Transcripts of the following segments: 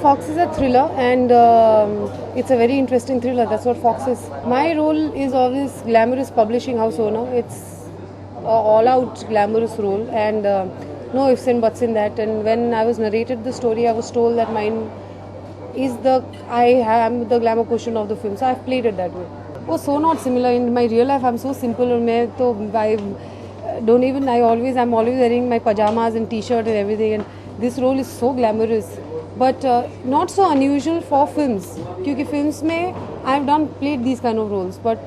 Fox is a thriller, and it's a very interesting thriller. That's what Fox is. My role is always glamorous publishing house owner. It's a all-out glamorous role, and no ifs and buts in that. And when I was narrated the story, I was told that mine is I am the glamour quotient of the film. So I've played it that way. Oh, so not similar. In my real life, I'm so simple. And I'm always wearing my pajamas and t-shirt and everything. And this role is so glamorous, but not so unusual for films. Because films mein I've played these kind of roles, but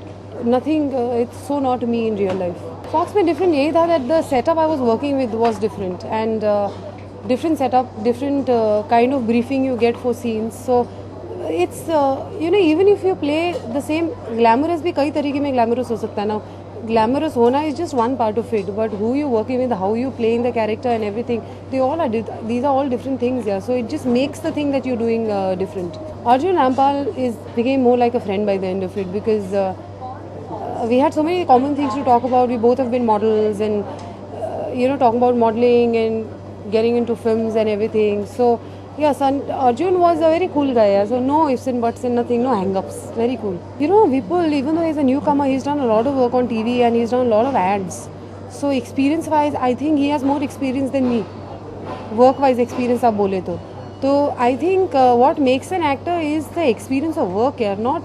nothing. It's so not me in real life. Fox mein different यही था that the setup I was working with was different, and different setup, different kind of briefing you get for scenes. So it's even if you play the same glamorous भी कई तरीके में glamorous हो सकता है ना. Glamorous hona is just one part of it, but who you're working with, how you playing the character and everything, these are all different things. Yeah, so it just makes the thing that you're doing different. Arjun Rampal became more like a friend by the end of it, because we had so many common things to talk about. We both have been models, and talking about modeling and getting into films and everything. So yes, and Arjun was a very cool guy. Yeah? So no ifs and buts and nothing, no hang-ups. Very cool. Vipul, even though he's a newcomer, he's done a lot of work on TV and he's done a lot of ads. So experience-wise, I think he has more experience than me. Work-wise experience, आप बोले तो. So I think what makes an actor is the experience of work, yeah, not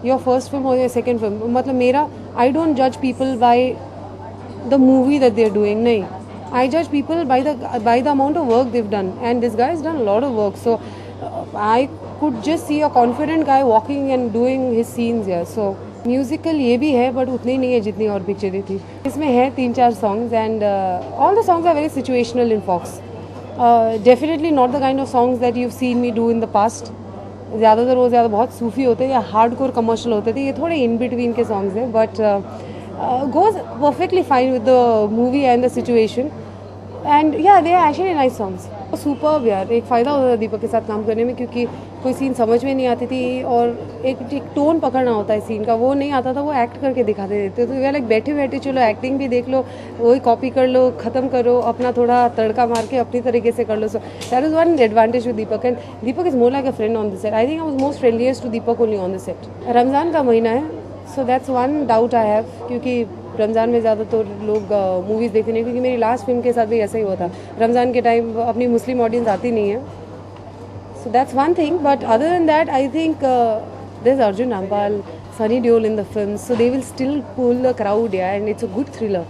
your first film or your second film. मतलब I don't judge people by the movie that they're doing. नहीं. I judge people by the amount of work they've done, and this guy has done a lot of work. So I could just see a confident guy walking and doing his scenes here. So musical ये भी है, but उतनी नहीं है जितनी और पिक्चरें थी. इसमें है 3-4 songs, and all the songs are very situational in Fox. Definitely not the kind of songs that you've seen me do in the past. ज़्यादातर वो बहुत सूफी होते या हार्डकोर कमर्शियल होते थे. ये थोड़े in between के songs हैं, but goes perfectly fine with the movie and the situation. And yeah, they are actually nice songs. Superb यार. एक फ़ायदा होता था दीपक के साथ काम करने में, क्योंकि कोई सीन समझ में नहीं आती थी और एक टोन पकड़ना होता है सीन का, वो नहीं आता था. वो एक्ट करके दिखाते देते. तो वे लाइक बैठे बैठे चलो एक्टिंग भी देख लो, वही कॉपी कर लो, ख़त्म करो, अपना थोड़ा तड़का मार के अपनी तरीके से कर लो. So that is one advantage with Deepak, and Deepak is more like a friend on the set. I think I was most friendliest to Deepak only on the set. Ramzan का महीना है, so that's one doubt I have, क्योंकि रमज़ान में ज़्यादातर लोग movies देखते नहीं, क्योंकि मेरी लास्ट फिल्म के साथ भी ऐसा ही हुआ था. रमज़ान के टाइम अपनी मुस्लिम ऑडियंस आती नहीं है. So that's one thing, but other than that I think there is Arjun Rampal, Sunny Deol in the film, so they will still pull the crowd, and it's a good thriller.